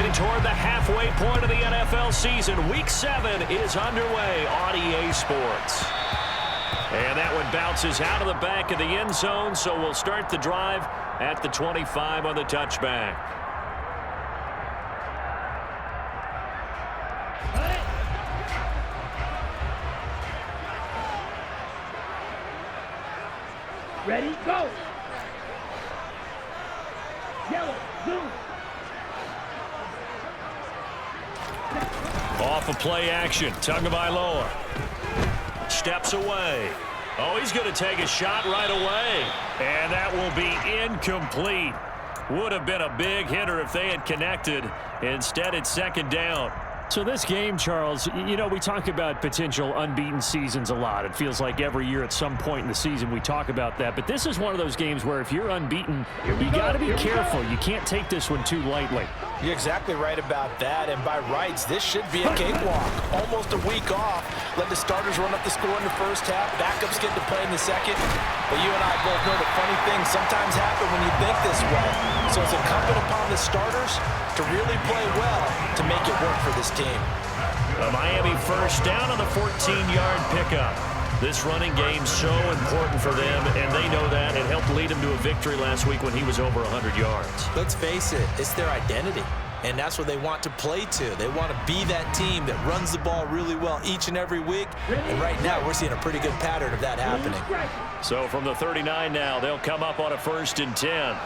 moving toward the halfway point of the NFL season. Week 7 is underway on EA Sports. And that one bounces out of the back of the end zone, so we'll start the drive at the 25 on the touchback. Ready, go! Yellow, blue. Off of play action, Tagovailoa steps away. Oh, he's going to take a shot right away. And that will be incomplete. Would have been a big hitter if they had connected. Instead, it's second down. So this game, Charles, you know, we talk about potential unbeaten seasons a lot. It feels like every year at some point in the season we talk about that. But this is one of those games where if you're unbeaten, you got to be careful. You can't take this one too lightly. You're exactly right about that. And by rights, this should be a cakewalk. Almost a week off. Let the starters run up the score in the first half. Backups get to play in the second. But you and I both know the funny things sometimes happen when you think this way. So it's incumbent upon the starters to really play well to make it work for this team. A Miami first down on the 14-yard pickup. This running game so important for them, and they know that. It helped lead them to a victory last week when he was over 100 yards. Let's face it, it's their identity, and that's what they want to play to. They want to be that team that runs the ball really well each and every week, and right now we're seeing a pretty good pattern of that happening. So from the 39 now, they'll come up on a 1st and 10.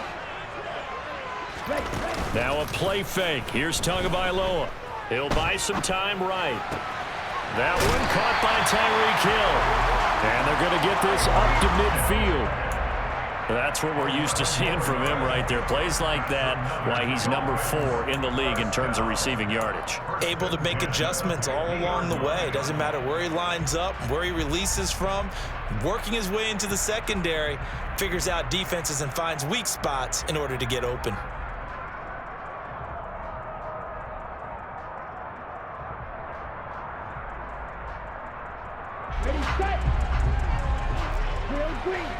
Now a play fake. Here's Tagovailoa. He'll buy some time right. That one caught by Tyreek Hill. And they're going to get this up to midfield. That's what we're used to seeing from him right there. Plays like that, why he's number 4 in the league in terms of receiving yardage. Able to make adjustments all along the way. Doesn't matter where he lines up, where he releases from. Working his way into the secondary. Figures out defenses and finds weak spots in order to get open. Ready, set! Real green.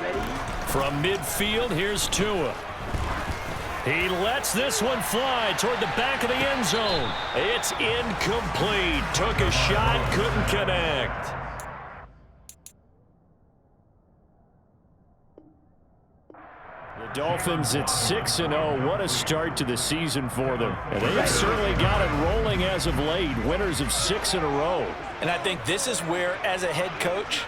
Ready? From midfield, here's Tua. He lets this one fly toward the back of the end zone. It's incomplete. Took a shot, couldn't connect. The Dolphins at 6-0. What a start to the season for them. And they've certainly got it rolling as of late. Winners of 6 in a row. And I think this is where, as a head coach,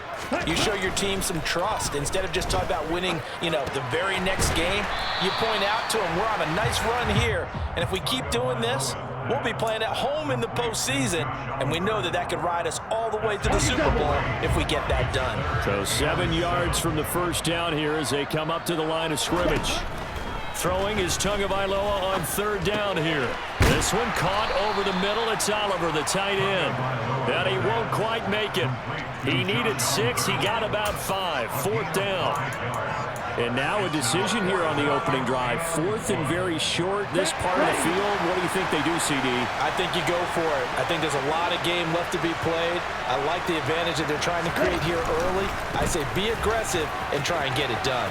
you show your team some trust. Instead of just talking about winning, the very next game, you point out to them, we're on a nice run here. And if we keep doing this, we'll be playing at home in the postseason. And we know that that could ride us all the way to the Super Bowl if we get that done. So 7 yards from the first down here as they come up to the line of scrimmage. Throwing is Tagovailoa on 3rd down here. This one caught over the middle. It's Oliver, the tight end. And he won't quite make it. He needed 6. He got about 5. 4th down. And now a decision here on the opening drive. 4th and very short, this part of the field. What do you think they do, CD? I think you go for it. I think there's a lot of game left to be played. I like the advantage that they're trying to create here early. I say be aggressive and try and get it done.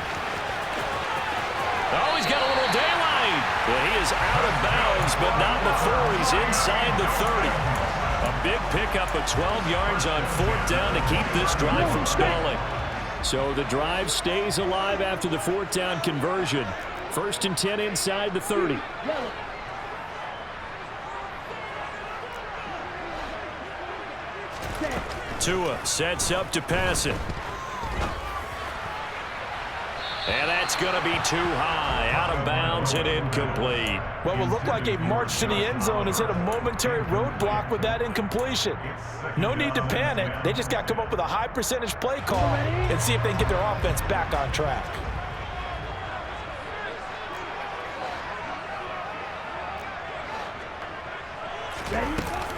Oh, he's got a little daylight. Well, he is out of bounds, but not before he's inside the 30. A big pickup of 12 yards on 4th down to keep this drive from stalling. So the drive stays alive after the 4th down conversion. 1st and 10 inside the 30. Tua sets up to pass it. And that's going to be too high, out of bounds and incomplete. What will look like a march to the end zone has hit a momentary roadblock with that incompletion. No need to panic. They just got to come up with a high percentage play call and see if they can get their offense back on track.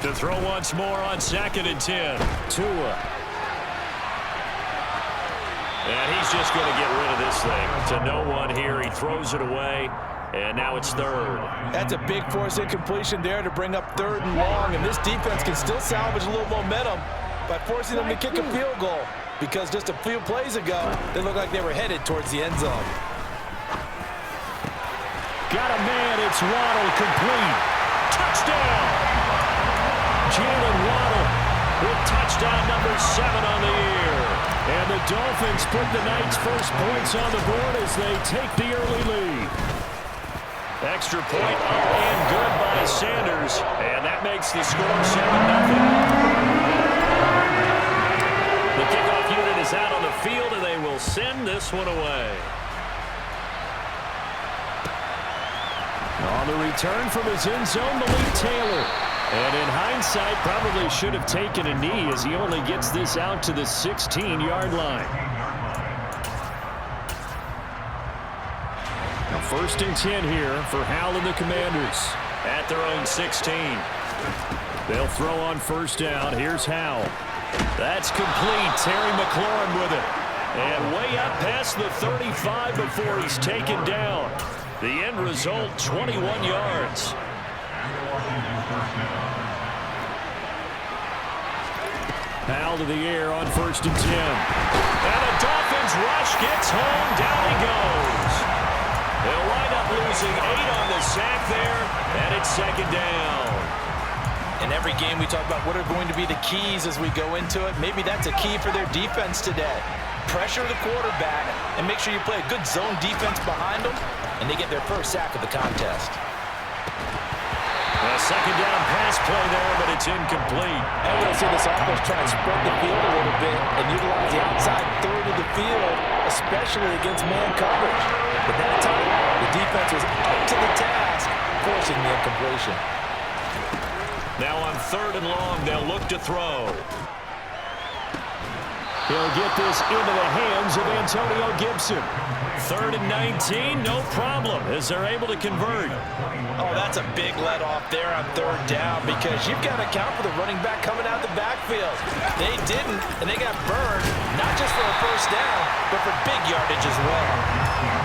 To throw once more on 2nd and 10. Tua. And he's just going to get rid of this thing. To no one here. He throws it away. And now it's 3rd. That's a big force incompletion there to bring up 3rd and long. And this defense can still salvage a little momentum by forcing them to kick a field goal. Because just a few plays ago, they looked like they were headed towards the end zone. got a man. It's Waddle, complete. Touchdown! Jalen Waddle with touchdown number 7 on the year. And the Dolphins put the night's first points on the board as they take the early lead. Extra point up and good by Sanders. And that makes the score 7-0. The kickoff unit is out on the field, and they will send this one away. On the return from his end zone, Malik Taylor. And in hindsight, probably should have taken a knee as he only gets this out to the 16-yard line. Now 1st and 10 here for Howell and the Commanders at their own 16. They'll throw on 1st down. Here's Howell. That's complete. Terry McLaurin with it. And way up past the 35 before he's taken down. The end result, 21 yards. Howell to the air on 1st and 10. And the Dolphins rush gets home. Down he goes. They'll wind up losing 8 on the sack there, and it's 2nd down. In every game we talk about what are going to be the keys as we go into it. Maybe that's a key for their defense today. Pressure the quarterback and make sure you play a good zone defense behind them, and they get their first sack of the contest. A 2nd down pass play there, but it's incomplete. And we'll see this offense try and spread the field a little bit and utilize the outside third of the field, especially against man coverage. But that time, the defense was up to the task, forcing the incompletion. Now on 3rd and long, they'll look to throw. He'll get this into the hands of Antonio Gibson. 3rd and 19, no problem, as they're able to convert. Oh, that's a big let off there on 3rd down because you've got to account for the running back coming out of the backfield. They didn't, and they got burned, not just for a 1st down, but for big yardage as well.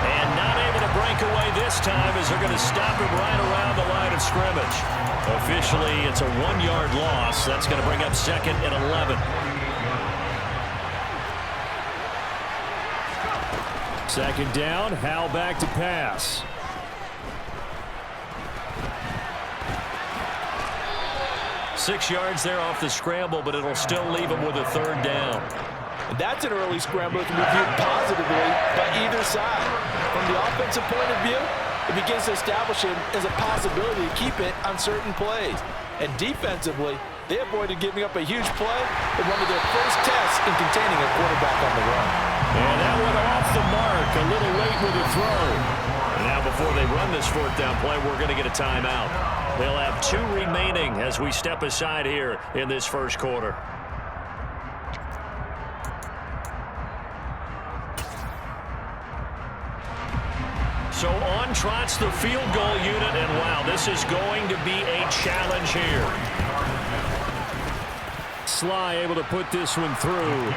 And not able to break away this time as they're going to stop him right around the line of scrimmage. Officially, it's a 1-yard loss. That's going to bring up 2nd and 11. 2nd down, Howell back to pass. Six yards there off the scramble, but it'll still leave him with a 3rd down. And that's an early scramble that can be viewed positively by either side. From the offensive point of view, it begins to establish him as a possibility to keep it on certain plays. And defensively, they avoided giving up a huge play in one of their first tests in containing a quarterback on the run. And that went off the mark, a little late with the throw. And now before they run this 4th down play, we're going to get a timeout. They'll have 2 remaining as we step aside here in this 1st quarter. So on trots the field goal unit, and wow, this is going to be a challenge here. Sly able to put this one through.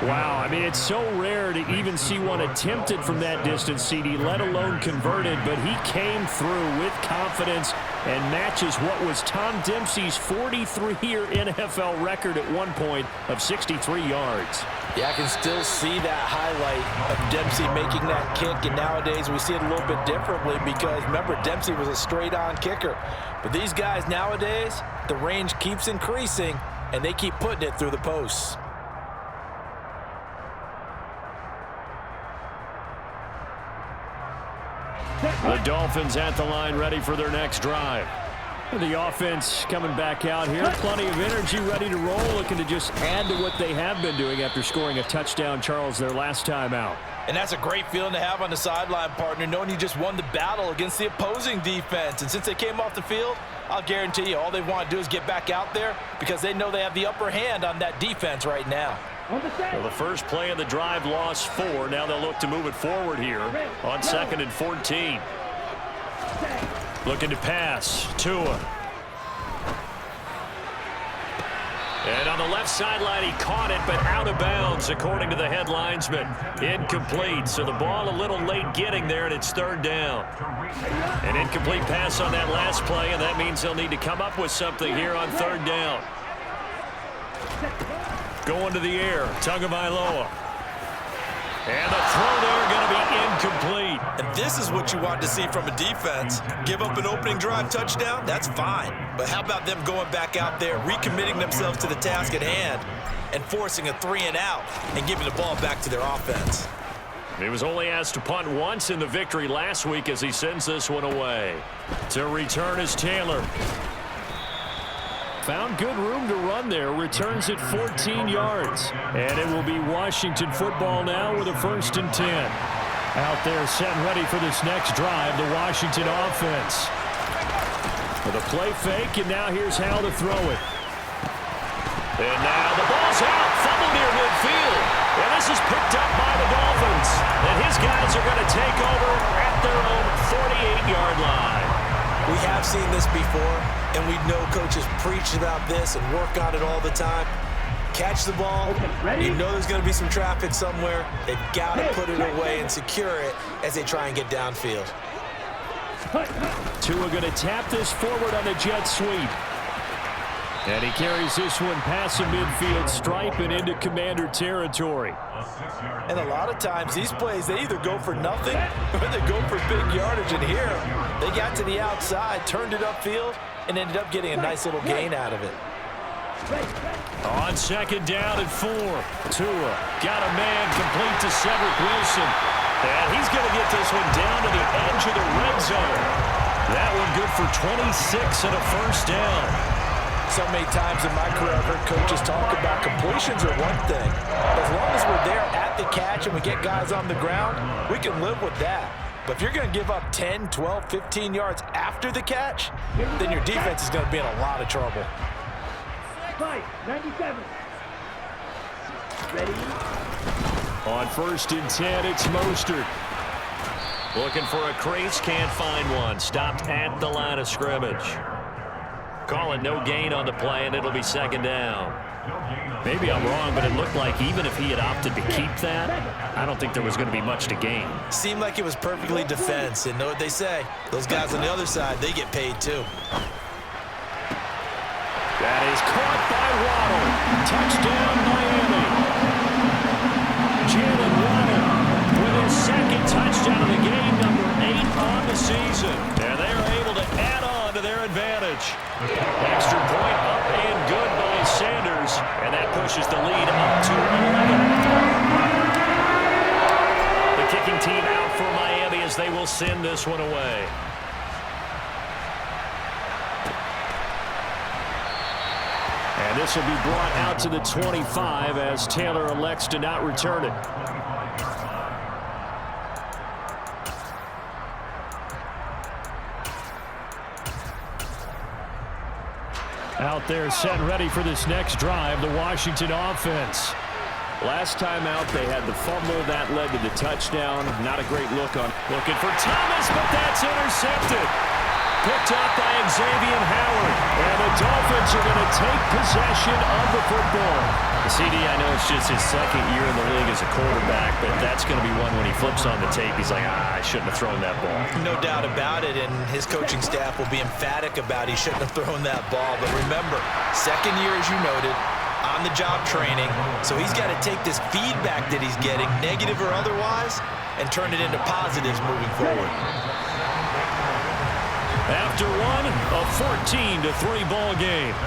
Wow, I mean, it's so rare to even see one attempted from that distance, CD, let alone converted, but he came through with confidence and matches what was Tom Dempsey's 43-year NFL record at one point of 63 yards. Yeah, I can still see that highlight of Dempsey making that kick, and nowadays we see it a little bit differently because, remember, Dempsey was a straight-on kicker. But these guys nowadays, the range keeps increasing, and they keep putting it through the posts. The Dolphins at the line, ready for their next drive. The offense coming back out here. Plenty of energy, ready to roll, looking to just add to what they have been doing after scoring a touchdown, Charles, their last time out. And that's a great feeling to have on the sideline, partner, knowing you just won the battle against the opposing defense. And since they came off the field, I'll guarantee you all they want to do is get back out there because they know they have the upper hand on that defense right now. Well, the first play of the drive lost 4. Now they'll look to move it forward here on 2nd and 14. Looking to pass. Tua. And on the left sideline, he caught it, but out of bounds, according to the head linesman. Incomplete. So the ball a little late getting there, and it's 3rd down. An incomplete pass on that last play, and that means they'll need to come up with something here on 3rd down. Going to the air, Tagovailoa. And the throw there going to be incomplete. And this is what you want to see from a defense. Give up an opening drive touchdown, that's fine. But how about them going back out there, recommitting themselves to the task at hand, and forcing a 3-and-out and giving the ball back to their offense? He was only asked to punt once in the victory last week as he sends this one away. To return is Taylor. Found good room to run there. Returns it 14 yards. And it will be Washington football now with a 1st and 10. Out there set and ready for this next drive, the Washington offense. With a play fake, and now here's Hal to throw it. And now the ball's out. Fumble near midfield. And this is picked up by the Dolphins. And his guys are going to take over at their own 48-yard line. We have seen this before, and we know coaches preach about this and work on it all the time. Catch the ball. You know there's going to be some traffic somewhere. They've got to put it away and secure it as they try and get downfield. Tua going to tap this forward on a jet sweep. And he carries this one past the midfield stripe and into Commander territory. And a lot of times these plays, they either go for nothing or they go for big yardage. And here, they got to the outside, turned it upfield, and ended up getting a nice little gain out of it. On 2nd down and 4. Tua got a man complete to Cedric Wilson. And he's going to get this one down to the edge of the red zone. That one good for 26 and a 1st down. So many times in my career, I've heard coaches talk about completions are one thing. As long as we're there at the catch and we get guys on the ground, we can live with that. But if you're going to give up 10, 12, 15 yards after the catch, then your defense is going to be in a lot of trouble. 97. Ready? On 1st and 10, it's Mostert. Looking for a crease, can't find one. Stopped at the line of scrimmage. Call it no gain on the play, and it'll be 2nd down. Maybe I'm wrong, but it looked like even if he had opted to keep that, I don't think there was going to be much to gain. Seemed like it was perfectly defense, and know what they say. Those guys on the other side, they get paid too. That is caught by Waddle. Touchdown, Miami. Jalen Waddle with his 2nd touchdown of the game, number 8 on the season. And they are able to add on to their advantage. Extra point up and good by Sanders. And that pushes the lead up to 11. The kicking team out for Miami as they will send this one away. And this will be brought out to the 25 as Taylor elects to not return it. Out there set and ready for this next drive, the Washington offense. Last time out, they had the fumble. That led to the touchdown. Not a great look on. Looking for Thomas, but that's intercepted. Picked up by Xavier Howard. And the Dolphins are going to take possession of the football. CD, I know it's just his 2nd year in the league as a quarterback, but that's going to be one when he flips on the tape. He's like, I shouldn't have thrown that ball. No doubt about it, and his coaching staff will be emphatic about he shouldn't have thrown that ball. But remember, 2nd year, as you noted, on-the-job training. So he's got to take this feedback that he's getting, negative or otherwise, and turn it into positives moving forward. After one, a 14-3 ball game.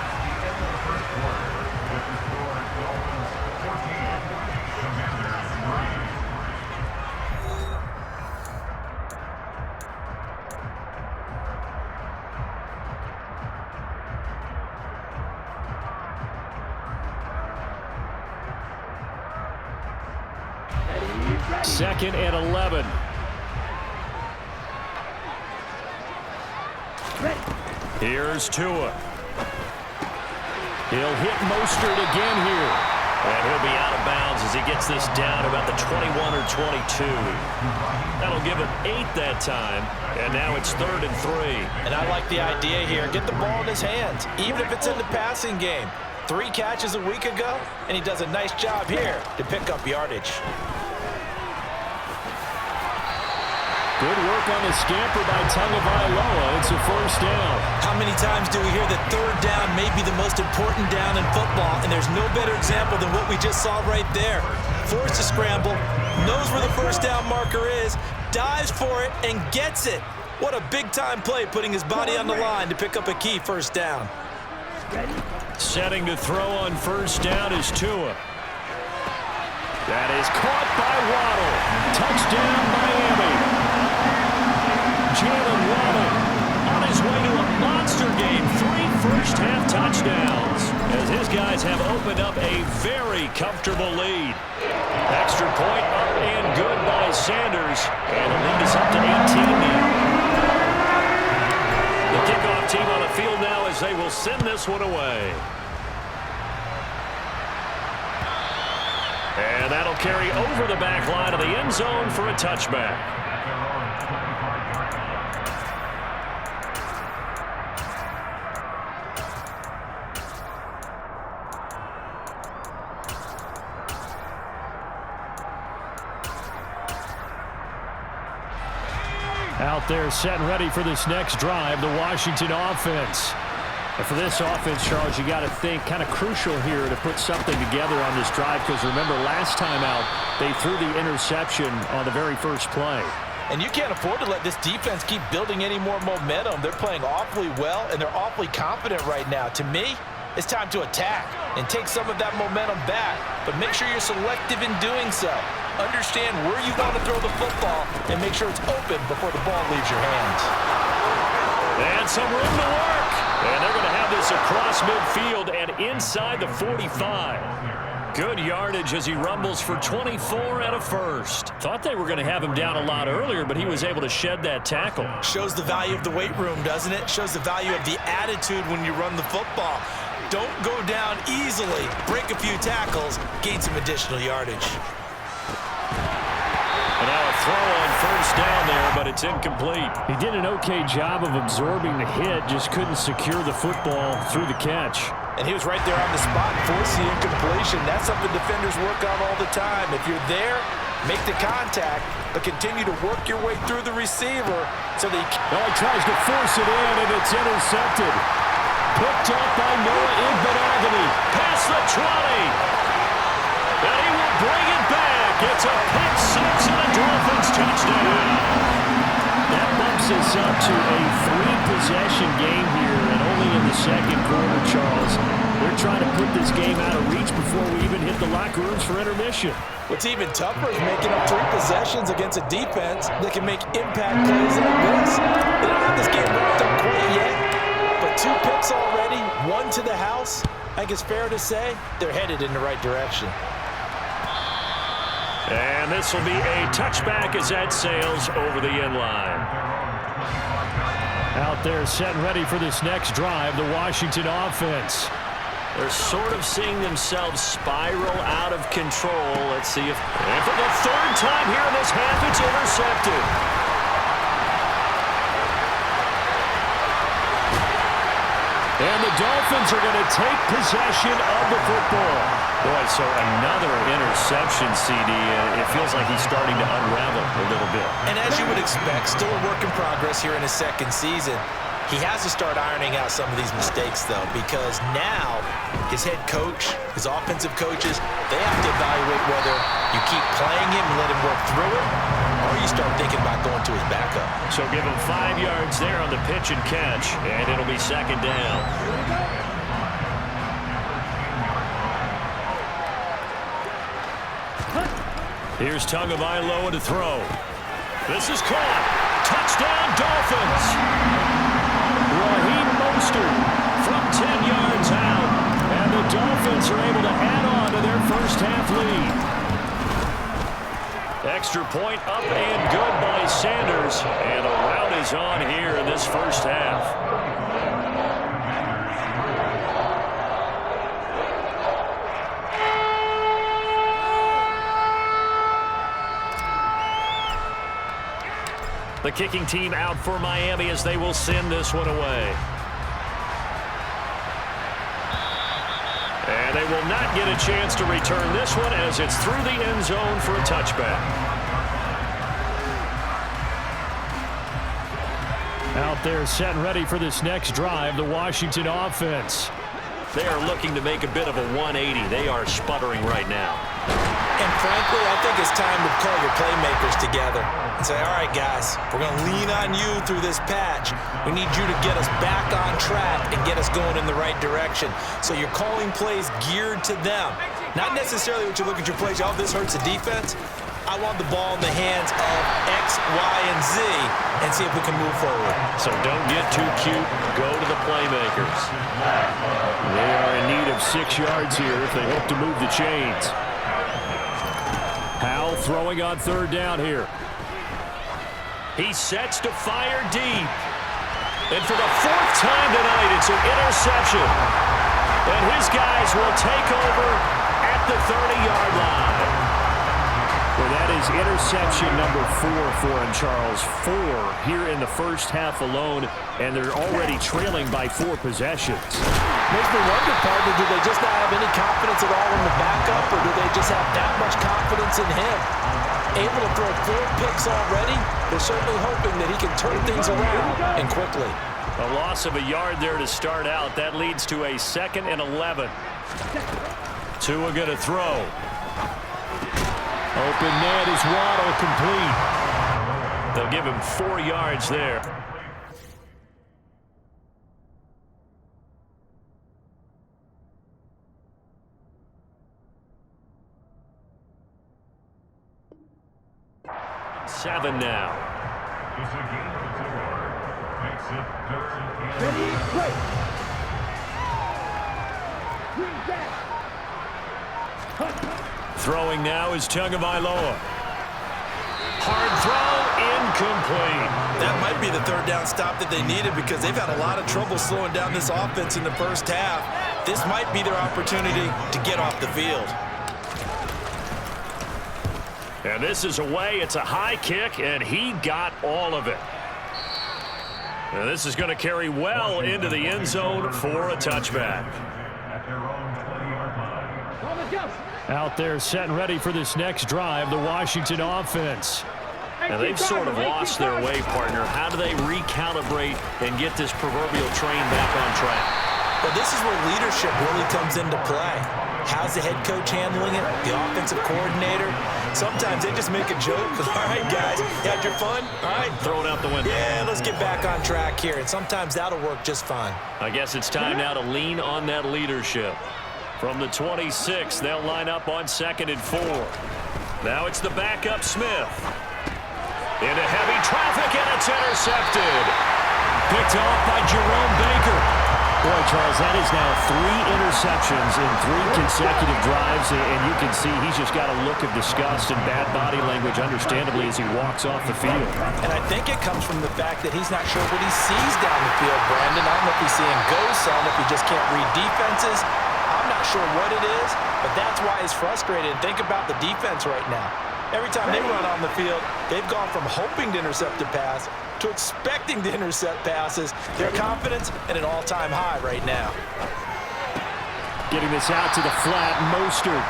Second and 11. Here's Tua. He'll hit Mostert again here. And he'll be out of bounds as he gets this down about the 21 or 22. That'll give him 8 that time. And now it's 3rd and 3. And I like the idea here. Get the ball in his hands, even if it's in the passing game. 3 catches a week ago, and he does a nice job here to pick up yardage. Good work on the scamper by Tagovailoa. It's a 1st down. How many times do we hear that 3rd down may be the most important down in football, and there's no better example than what we just saw right there. Forced to scramble, knows where the 1st down marker is, dives for it and gets it. What a big-time play, putting his body on the line to pick up a key first down. Setting to throw on first down is Tua. That is caught by Waddle. Touchdown, Miami. Jalen Waddle on his way to a monster game. 3 first-half touchdowns as his guys have opened up a very comfortable lead. Extra point up and good by Sanders. And the lead is up to 18 now. The kickoff team on the field now as they will send this one away. And that'll carry over the back line of the end zone for a touchback. Out there set and ready for this next drive, the Washington offense. And for this offense, Charles, you got to think kind of crucial here to put something together on this drive, because remember last time out they threw the interception on the very first play. And you can't afford to let this defense keep building any more momentum. They're playing awfully well, and they're awfully confident right now. To me, it's time to attack and take some of that momentum back, but make sure you're selective in doing so. Understand where you want to throw the football and make sure it's open before the ball leaves your hands. And some room to work. And they're going to have this across midfield and inside the 45. Good yardage as he rumbles for 24 and a first. Thought they were going to have him down a lot earlier, but he was able to shed that tackle. Shows the value of the weight room, doesn't it? Shows the value of the attitude when you run the football. Don't go down easily. Break a few tackles. Gain some additional yardage. And now a throw on first down there, but it's incomplete. He did an okay job of absorbing the hit, just couldn't secure the football through the catch. And he was right there on the spot, forcing the incompletion. That's something defenders work on all the time. If you're there, make the contact, but continue to work your way through the receiver so that he tries to force it in, and it's intercepted. Picked up by Noah Igbinoghene. Past the 20. And he will bring it back. It's a pick six and a Dolphins touchdown. That bumps us up to a 3-possession game here, and only in the second quarter, Charles. They're trying to put this game out of reach before we even hit the locker rooms for intermission. What's even tougher is making up 3 possessions against a defense that can make impact plays like this. They don't have this game wrapped up quite yet, but 2 picks already, 1 to the house. I think it's fair to say they're headed in the right direction. And this will be a touchback as that sails over the end line. Out there set and ready for this next drive, the Washington offense. They're sort of seeing themselves spiral out of control. Let's see if... And for the 3rd time here in this half, it's intercepted. And the Dolphins are going to take possession of the football. Boy, so another interception, CD. It feels like he's starting to unravel a little bit. And as you would expect, still a work in progress here in his 2nd season. He has to start ironing out some of these mistakes, though, because now his head coach, his offensive coaches, they have to evaluate whether you keep playing him and let him work through it, or you start thinking about going to his backup. So give him 5 yards there on the pitch and catch, and it'll be 2nd down. Here's Tagovailoa to throw. This is caught. Touchdown, Dolphins. Raheem Mostert from 10 yards out. And the Dolphins are able to add on to their first half lead. Extra point up and good by Sanders. And a rout is on here in this first half. The kicking team out for Miami as they will send this one away. And they will not get a chance to return this one as it's through the end zone for a touchback. Out there set and ready for this next drive, the Washington offense. They are looking to make a bit of a 180. They are sputtering right now. And frankly, I think it's time to call your playmakers together and say, all right, guys, we're going to lean on you through this patch. We need you to get us back on track and get us going in the right direction. So you're calling plays geared to them. Not necessarily what you look at your plays, oh, this hurts the defense. I want the ball in the hands of X, Y, and Z and see if we can move forward. So don't get too cute. Go to the playmakers. They are in need of 6 yards here if they hope to move the chains. Howell throwing on 3rd down here. He sets to fire deep. And for the 4th time tonight, it's an interception. And his guys will take over at the 30-yard line. Well, that is interception number 4 for him, Charles. 4 here in the first half alone, and they're already trailing by 4 possessions. Makes me wonder, partner, do they just not have any confidence at all in the backup, or do they just have that much confidence in him? Able to throw 4 picks already, they're certainly hoping that he can turn things around and quickly. A loss of a yard there to start out. That leads to a 2nd and 11. Tua going to throw. Open net is Waddle, complete. They'll give him 4 yards there. Seven now. Ready, play. Green back. Throwing now is Tagovailoa. Hard throw, incomplete. That might be the 3rd down stop that they needed because they've had a lot of trouble slowing down this offense in the first half. This might be their opportunity to get off the field. And this is away. It's a high kick, and he got all of it. And this is going to carry well into the end zone for a touchback. Out there set and ready for this next drive, the Washington offense. And they've sort of lost their way, partner. How do they recalibrate and get this proverbial train back on track? Well, this is where leadership really comes into play. How's the head coach handling it? The offensive coordinator? Sometimes they just make a joke. All right, guys, you had your fun? All right. Throw it out the window. Yeah, let's get back on track here. And sometimes that'll work just fine. I guess it's time now to lean on that leadership. From the 26, they'll line up on 2nd and 4. Now it's the backup Smith. Into heavy traffic, and it's intercepted. Picked off by Jerome Baker. Boy, Charles, that is now 3 interceptions in 3 consecutive drives, and you can see he's just got a look of disgust and bad body language, understandably, as he walks off the field. And I think it comes from the fact that he's not sure what he sees down the field, Brandon. I don't know if he's seeing ghosts. I don't know if he just can't read defenses. I'm not sure what it is, but that's why he's frustrated. Think about the defense right now. Every time they run on the field, they've gone from hoping to intercept a pass to expecting to intercept passes. Their confidence at an all-time high right now. Getting this out to the flat, Mostert.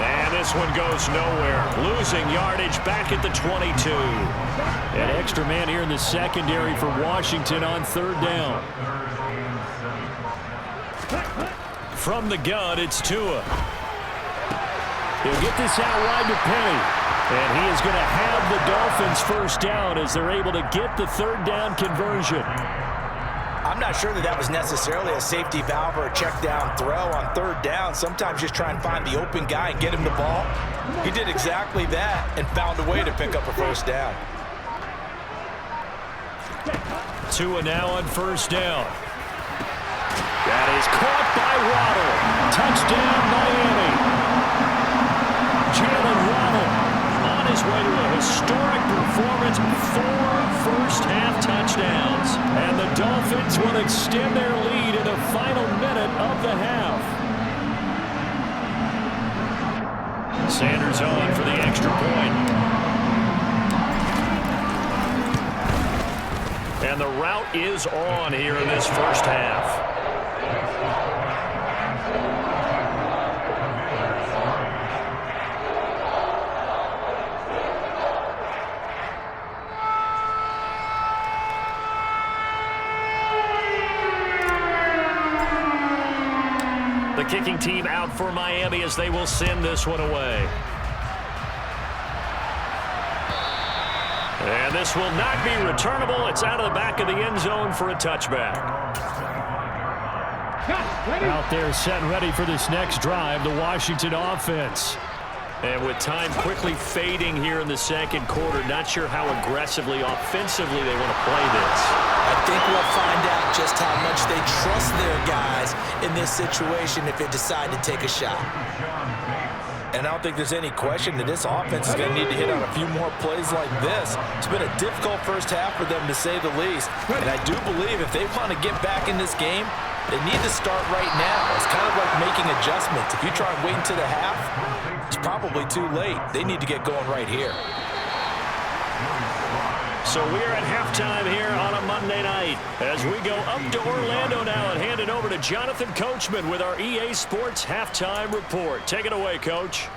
And this one goes nowhere. Losing yardage back at the 22. An extra man here in the secondary for Washington on 3rd down. From the gun, it's Tua. He'll get this out wide to Penny. And he is going to have the Dolphins first down as they're able to get the 3rd down conversion. I'm not sure that was necessarily a safety valve or a check down throw on 3rd down. Sometimes just try and find the open guy and get him the ball. He did exactly that and found a way to pick up a first down. Tua now on 1st down. That is caught by Waddle. Touchdown, Miami. Jalen Waddle on his way to a historic performance. 4 first-half touchdowns. And the Dolphins will extend their lead in the final minute of the half. Sanders on for the extra point. And the route is on here in this first half. The kicking team out for Miami as they will send this one away. And this will not be returnable. It's out of the back of the end zone for a touchback. Out there set and ready for this next drive, the Washington offense. And with time quickly fading here in the second quarter, not sure how aggressively, offensively they want to play this. I think we'll find out just how much they trust their guys in this situation if they decide to take a shot. And I don't think there's any question that this offense is going to need to hit on a few more plays like this. It's been a difficult first half for them, to say the least. And I do believe if they want to get back in this game, they need to start right now. It's kind of like making adjustments. If you try and wait until the half, it's probably too late. They need to get going right here. So we're at halftime here on a Monday night as we go up to Orlando now and hand it over to Jonathan Coachman with our EA Sports Halftime Report. Take it away, Coach.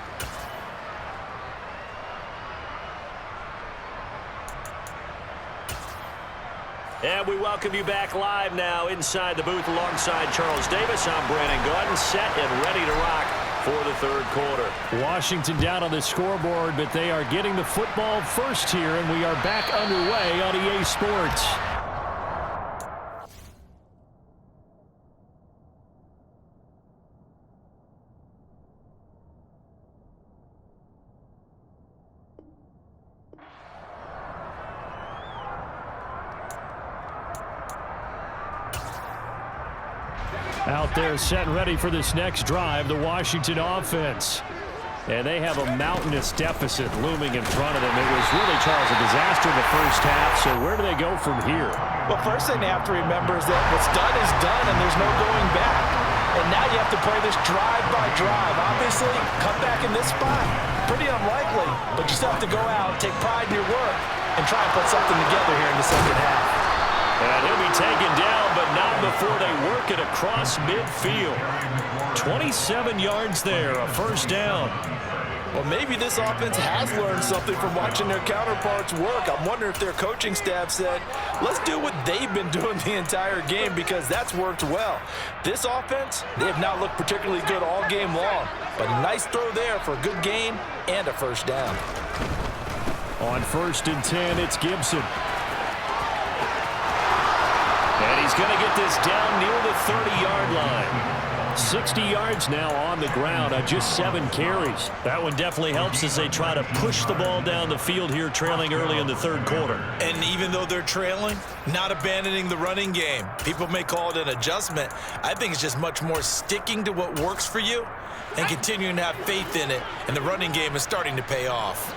And we welcome you back live now inside the booth alongside Charles Davis. I'm Brandon Gaudin, set and ready to rock for the third quarter. Washington down on the scoreboard, but they are getting the football first here, and we are back underway on EA Sports. Out there set and ready for this next drive, the Washington offense. And they have a mountainous deficit looming in front of them. It was really, Charles, a disaster in the first half. So where do they go from here? Well, first thing they have to remember is that what's done is done, and there's no going back. And now you have to play this drive by drive. Obviously, come back in this spot, pretty unlikely. But you still have to go out, take pride in your work, and try and put something together here in the second half. And he'll be taken down, but not before they work it across midfield. 27 yards there, a first down. Well, maybe this offense has learned something from watching their counterparts work. I'm wondering if their coaching staff said, let's do what they've been doing the entire game, because that's worked well. This offense, they have not looked particularly good all game long, but a nice throw there for a good gain and a first down. On 1st and 10, it's Gibson. And he's going to get this down near the 30-yard line. 60 yards now on the ground on just 7 carries. That one definitely helps as they try to push the ball down the field here, trailing early in the third quarter. And even though they're trailing, not abandoning the running game. People may call it an adjustment. I think it's just much more sticking to what works for you and continuing to have faith in it. And the running game is starting to pay off.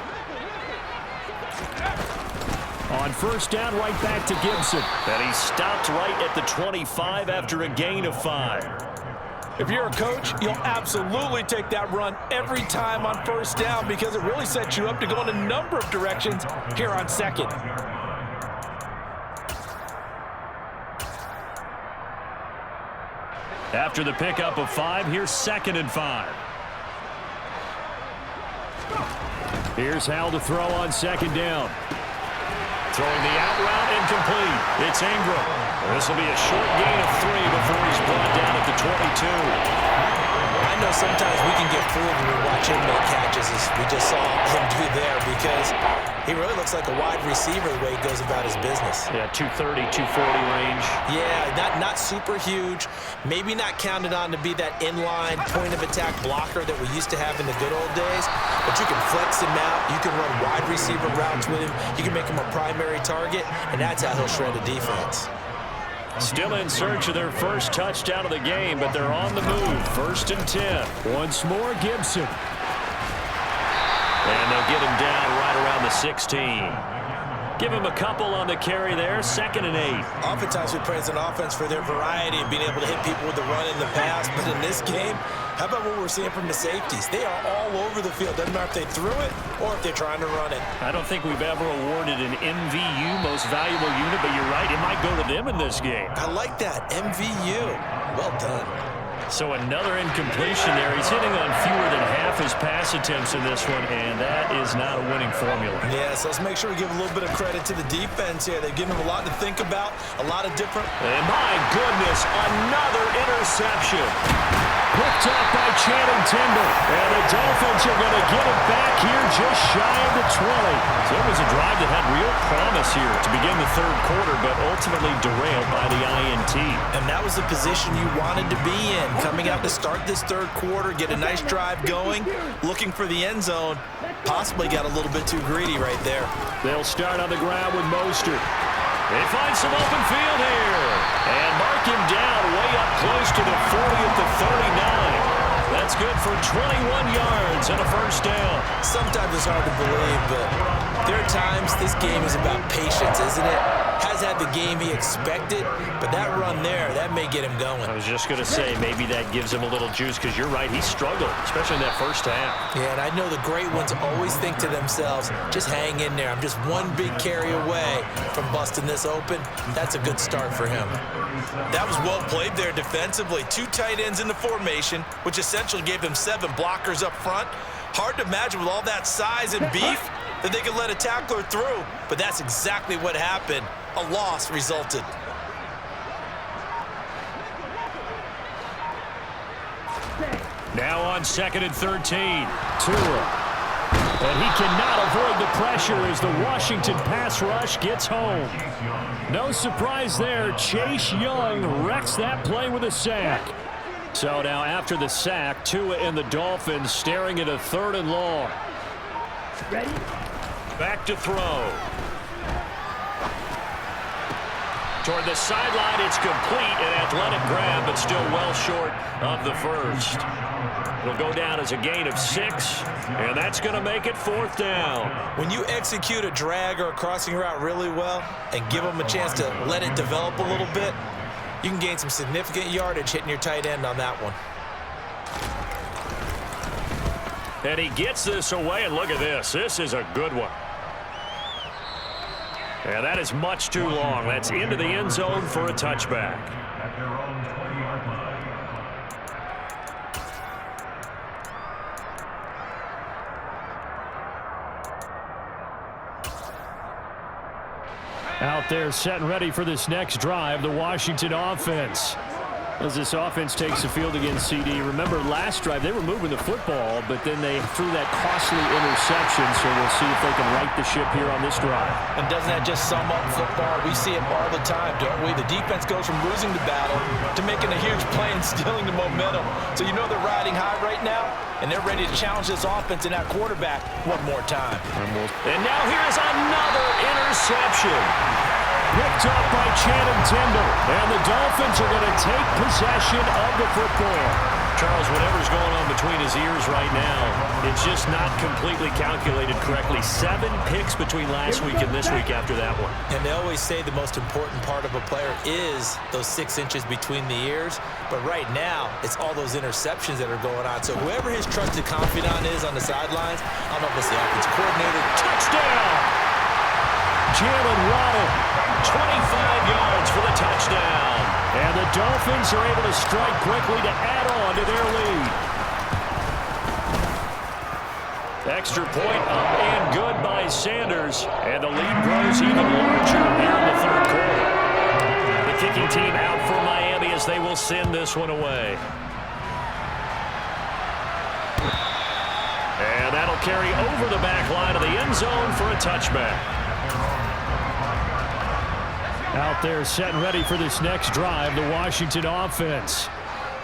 On 1st down, right back to Gibson. And he stopped right at the 25 after a gain of 5. If you're a coach, you'll absolutely take that run every time on 1st down, because it really sets you up to go in a number of directions here on 2nd. After the pickup of 5, here's 2nd and 5. Here's Hal to throw on 2nd down. Throwing the out route incomplete. It's Ingram. This will be a short gain of 3 before he's brought down at the 22. I know sometimes we can get fooled when we watch him make catches, as we just saw him do there, because he really looks like a wide receiver the way he goes about his business. Yeah, 230, 240 range. Yeah, not super huge. Maybe not counted on to be that inline point-of-attack blocker that we used to have in the good old days. But you can flex him out. You can run wide receiver routes with him. You can make him a primary target, and that's how he'll shred a defense. Still in search of their first touchdown of the game, but they're on the move. 1st and 10. Once more, Gibson. And they'll get him down right around the 16. Give him a couple on the carry there. 2nd and 8. Oftentimes we praise an offense for their variety and being able to hit people with the run in the pass. But in this game, how about what we're seeing from the safeties? They are all over the field. Doesn't matter if they threw it or if they're trying to run it. I don't think we've ever awarded an MVU, most valuable unit, but you're right, it might go to them in this game. I like that. MVU. Well done. So another incompletion there. He's hitting on fewer than half his pass attempts in this one, and that is not a winning formula. Yeah, so let's make sure we give a little bit of credit to the defense here. They've given him a lot to think about, a lot of different... And my goodness, another interception. Picked up by Channing Tindall. And the Dolphins are going to get it back here just shy of the 20. So it was a drive that had real promise here to begin the third quarter, but ultimately derailed by the INT. And that was the position you wanted to be in. Coming out to start this third quarter, get a nice drive going, looking for the end zone. Possibly got a little bit too greedy right there. They'll start on the ground with Mostert. They find some open field here. And mark him down way up close to the 40 at the 39. That's good for 21 yards and a first down. Sometimes it's hard to believe, but there are times this game is about patience, isn't it? Has had the game he expected, but that run there, that may get him going. I was just going to say, maybe that gives him a little juice, because you're right, he struggled, especially in that first half. Yeah, and I know the great ones always think to themselves, just hang in there. I'm just one big carry away from busting this open. That's a good start for him. That was well played there defensively. Two tight ends in the formation, which essentially gave them 7 blockers up front. Hard to imagine with all that size and beef that they could let a tackler through, but that's exactly what happened. A loss resulted. Now on 2nd and 13. Tua. And he cannot avoid the pressure as the Washington pass rush gets home. No surprise there. Chase Young wrecks that play with a sack. So now after the sack, Tua and the Dolphins staring at a 3rd and long. Ready? Back to throw. Toward the sideline, it's complete. An athletic grab, but still well short of the first. It'll go down as a gain of 6, and that's going to make it 4th down. When you execute a drag or a crossing route really well and give them a chance to let it develop a little bit, you can gain some significant yardage hitting your tight end on that one. And he gets this away, and look at this. This is a good one. And that is much too long. That's into the end zone for a touchback. Out there set and ready for this next drive, the Washington offense. As this offense takes the field against CD. Remember, last drive, they were moving the football, but then they threw that costly interception, so we'll see if they can right the ship here on this drive. And doesn't that just sum up football? We see it all the time, don't we? The defense goes from losing the battle to making a huge play and stealing the momentum. So you know they're riding high right now, and they're ready to challenge this offense and that quarterback one more time. And now here's another interception. Picked up by Channing Tindall. And the Dolphins are going to take possession of the football. Charles, whatever's going on between his ears right now, it's just not completely calculated correctly. 7 picks between last week and this week after that one. And they always say the most important part of a player is those 6 inches between the ears. But right now, it's all those interceptions that are going on. So whoever his trusted confidant is on the sidelines, I don't know if it's the offensive coordinator. Touchdown! Jalen Waddle. 25 yards for the touchdown. And the Dolphins are able to strike quickly to add on to their lead. Extra point up and good by Sanders. And the lead grows even larger here in the third quarter. The kicking team out for Miami as they will send this one away. And that'll carry over the back line of the end zone for a touchback. Out there set and ready for this next drive, the Washington offense.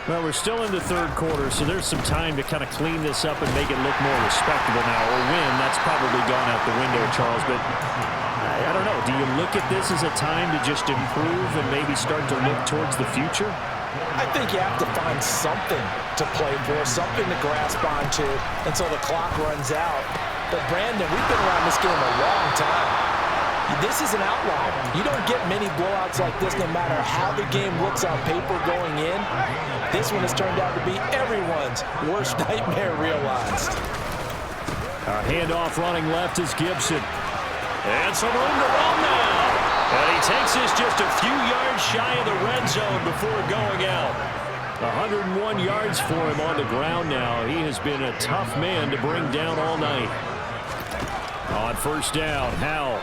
Well, we're still in the third quarter, so there's some time to kind of clean this up and make it look more respectable now. Or win, that's probably gone out the window, Charles. But I don't know. Do you look at this as a time to just improve and maybe start to look towards the future? I think you have to find something to play for, something to grasp onto until the clock runs out. But, Brandon, we've been around this game a long time. This is an outlier. You don't get many blowouts like this no matter how the game looks on paper going in. This one has turned out to be everyone's worst nightmare realized. Our handoff running left is Gibson. And some room to run now. And he takes this just a few yards shy of the red zone before going out. 101 yards for him on the ground now. He has been a tough man to bring down all night. On first down, Howell.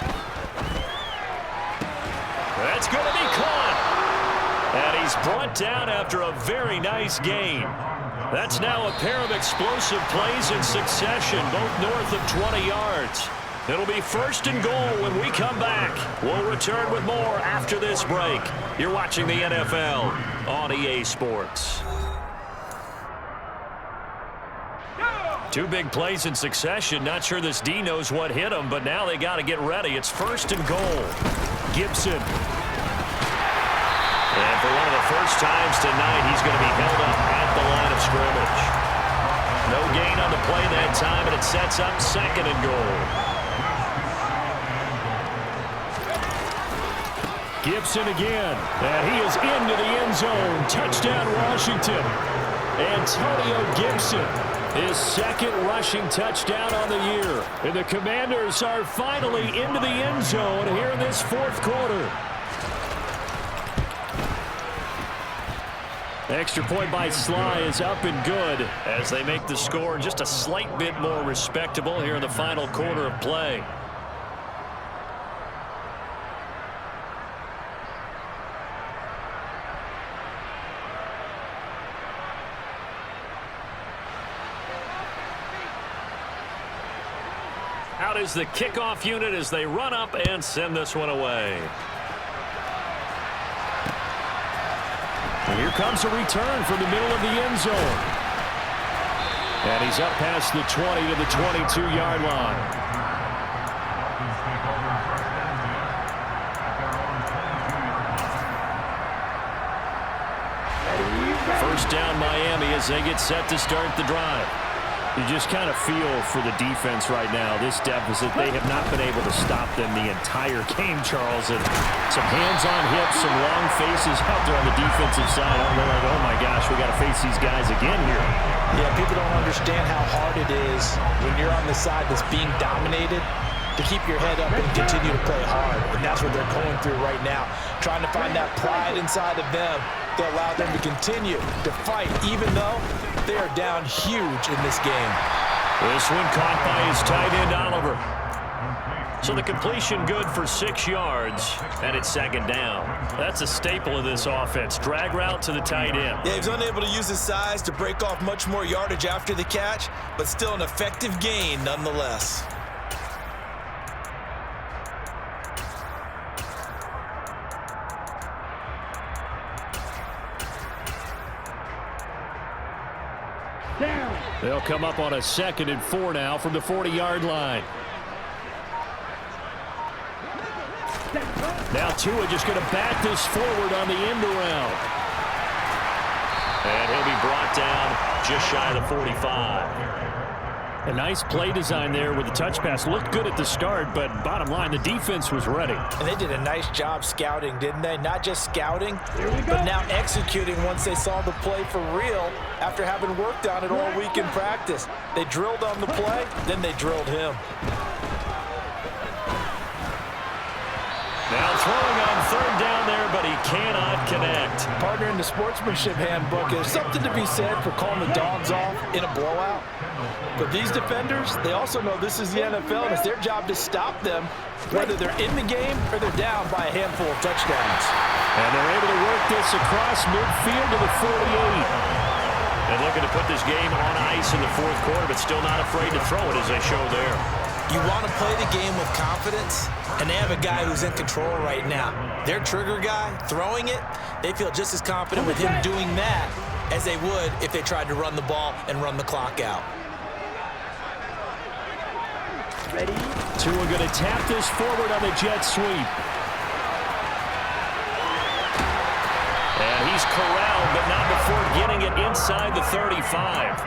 That's going to be caught. And he's brought down after a very nice gain. That's now a pair of explosive plays in succession, both north of 20 yards. It'll be 1st and goal when we come back. We'll return with more after this break. You're watching the NFL on EA Sports. 2 big plays in succession. Not sure this D knows what hit him, but now they got to get ready. It's 1st and goal. Gibson. And for one of the first times tonight, he's going to be held up at the line of scrimmage. No gain on the play that time, and it sets up 2nd and goal. Gibson again, and he is into the end zone. Touchdown, Washington. Antonio Gibson, his 2nd rushing touchdown on the year. And the Commanders are finally into the end zone here in this 4th quarter. Extra point by Sly is up and good as they make the score just a slight bit more respectable here in the final quarter of play. Out is the kickoff unit as they run up and send this one away. And here comes a return from the middle of the end zone. And he's up past the 20 to the 22-yard line. First down Miami as they get set to start the drive. You just kind of feel for the defense right now. This deficit, they have not been able to stop them the entire game, Charles. And some hands on hips, some long faces out there on the defensive side. They're like, oh my gosh, we got to face these guys again here. Yeah, people don't understand how hard it is when you're on the side that's being dominated to keep your head up and continue to play hard. And that's what they're going through right now, trying to find that pride inside of them to allow them to continue to fight, even though they are down huge in this game. This one caught by his tight end, Oliver. So the completion good for 6 yards, and it's 2nd down. That's a staple of this offense. Drag route to the tight end. Yeah, he's unable to use his size to break off much more yardage after the catch, but still an effective gain nonetheless. They'll come up on a 2nd and 4 now from the 40-yard line. Now Tua just going to bat this forward on the end around. And he'll be brought down just shy of the 45. A nice play design there with the touch pass. Looked good at the start, but bottom line, the defense was ready. And they did a nice job scouting, didn't they? Not just scouting, but now executing once they saw the play for real after having worked on it all week in practice. They drilled on the play, then they drilled him. Now throwing on 3rd down there, but he cannot connect. Partner, in the sportsmanship handbook, there's something to be said for calling the dogs off in a blowout. But these defenders, they also know this is the NFL, and it's their job to stop them, whether they're in the game or they're down by a handful of touchdowns. And they're able to work this across midfield to the 48. And looking to put this game on ice in the 4th quarter, but still not afraid to throw it as they show there. You want to play the game with confidence, and they have a guy who's in control right now. Their trigger guy, throwing it, they feel just as confident with him doing that as they would if they tried to run the ball and run the clock out. Ready? Tua going to tap this forward on the jet sweep. And he's corralled, but not before getting it inside the 35.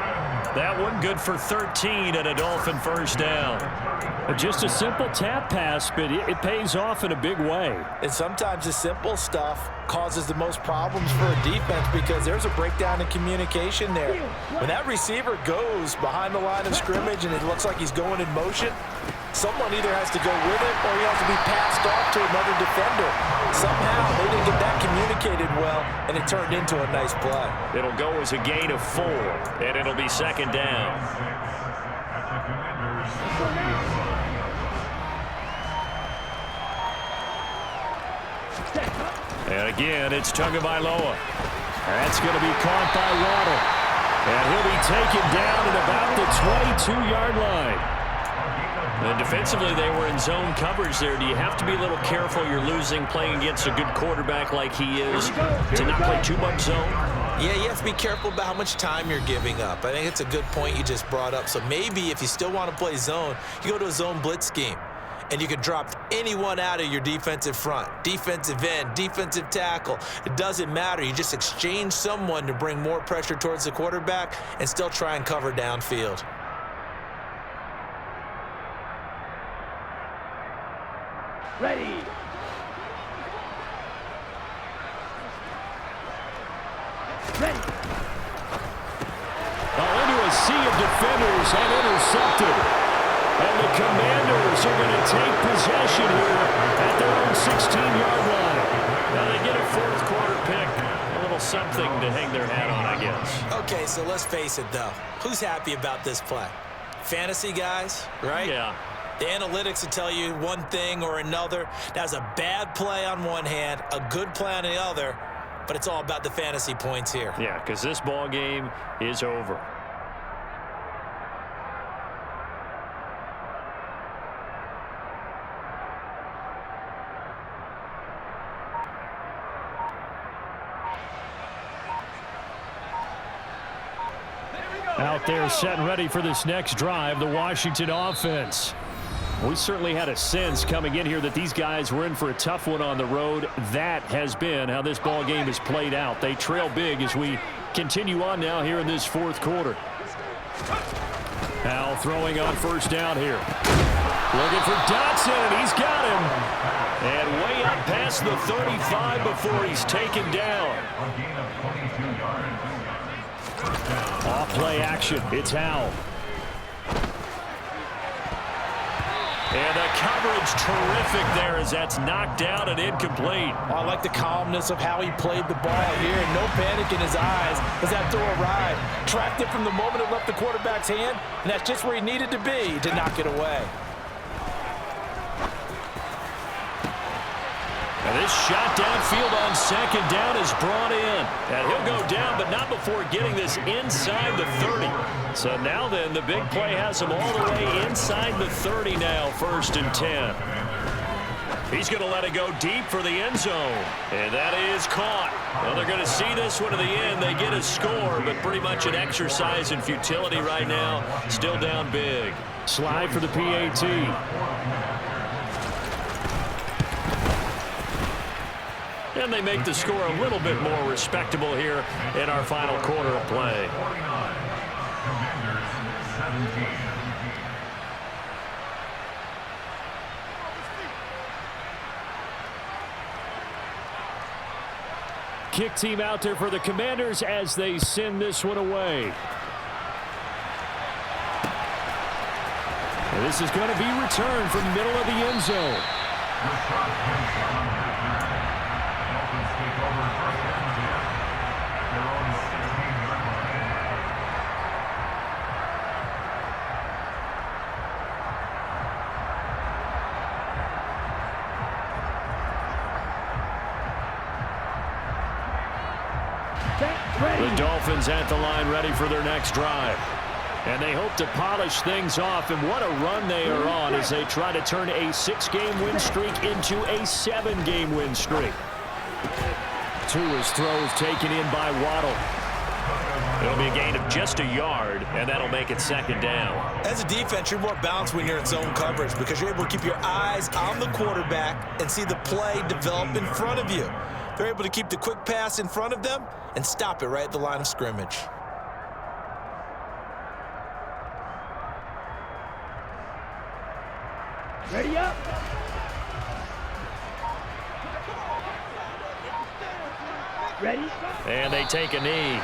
That one good for 13 and a Dolphin 1st down. Just a simple tap pass, but it pays off in a big way. And sometimes the simple stuff causes the most problems for a defense because there's a breakdown in communication there. When that receiver goes behind the line of scrimmage and it looks like he's going in motion, someone either has to go with it or he has to be passed off to another defender. Somehow they didn't get that communicated well, and it turned into a nice play. It'll go as a gain of 4, and it'll be 2nd down. And again, it's Tagovailoa. That's going to be caught by Waddle. And he'll be taken down at about the 22-yard line. And defensively, they were in zone coverage there. Do you have to be a little careful? You're losing playing against a good quarterback like he is to not play too much zone? Yeah, you have to be careful about how much time you're giving up. I think it's a good point you just brought up. So maybe if you still want to play zone, you go to a zone blitz scheme. And you can drop anyone out of your defensive front, defensive end, defensive tackle. It doesn't matter. You just exchange someone to bring more pressure towards the quarterback and still try and cover downfield. Ready. Ready. Into a sea of defenders and intercepted. And the Commanders are going to take possession here at their own 16-yard line. Now they get a fourth quarter pick. A little something to hang their hat on, I guess. Okay, so let's face it, though. Who's happy about this play? Fantasy guys, right? Yeah. The analytics will tell you one thing or another. That's a bad play on one hand, a good play on the other, but it's all about the fantasy points here. Yeah, because this ball game is over. Out there set and ready for this next drive, the Washington offense. We certainly had a sense coming in here that these guys were in for a tough one on the road. That has been how this ball game has played out. They trail big as we continue on now here in this fourth quarter. Howell throwing on first down here. Looking for Dotson, and he's got him. And way up past the 35 before he's taken down. Off play action. It's Howell. And the coverage terrific there as that's knocked down and incomplete. I like the calmness of how he played the ball here. No panic in his eyes as that throw arrived. Tracked it from the moment it left the quarterback's hand, and that's just where he needed to be to knock it away. And this shot downfield on second down is brought in. And he'll go down, but not before getting this inside the 30. So now then, the big play has him all the way inside the 30 now, 1st and 10. He's going to let it go deep for the end zone. And that is caught. Well, they're going to see this one to the end. They get a score, but pretty much an exercise in futility right now. Still down big. Slide for the PAT. And they make the score a little bit more respectable here in our final quarter of play. Kick team out there for the Commanders as they send this one away. And this is going to be returned from the middle of the end zone. The Dolphins at the line ready for their next drive. And they hope to polish things off. And what a run they are on as they try to turn a 6-game win streak into a 7-game win streak. Tua's throws taken in by Waddle. It'll be a gain of just a yard, and that'll make it 2nd down. As a defense, you're more balanced when you're in zone coverage because you're able to keep your eyes on the quarterback and see the play develop in front of you. They're able to keep the quick pass in front of them and stop it right at the line of scrimmage. Ready up. Ready. And they take a knee.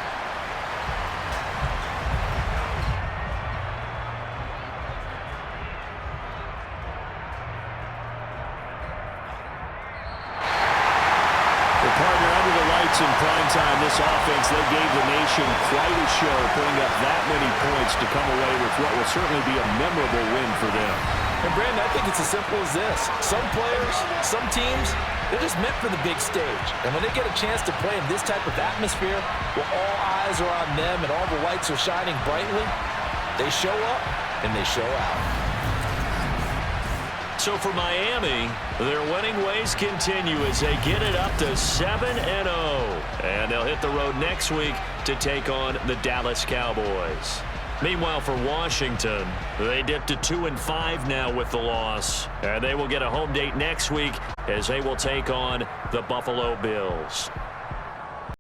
In prime time, this offense, they gave the nation quite a show, putting up that many points to come away with what will certainly be a memorable win for them. And Brandon, I think it's as simple as this. Some players, some teams, They're just meant for the big stage. And when they get a chance to play in this type of atmosphere, where all eyes are on them and all the lights are shining brightly, they show up and they show out. So for Miami, their winning ways continue as they get it up to 7-0. And they'll hit the road next week to take on the Dallas Cowboys. Meanwhile, for Washington, they dipped to 2-5 now with the loss. And they will get a home date next week as they will take on the Buffalo Bills.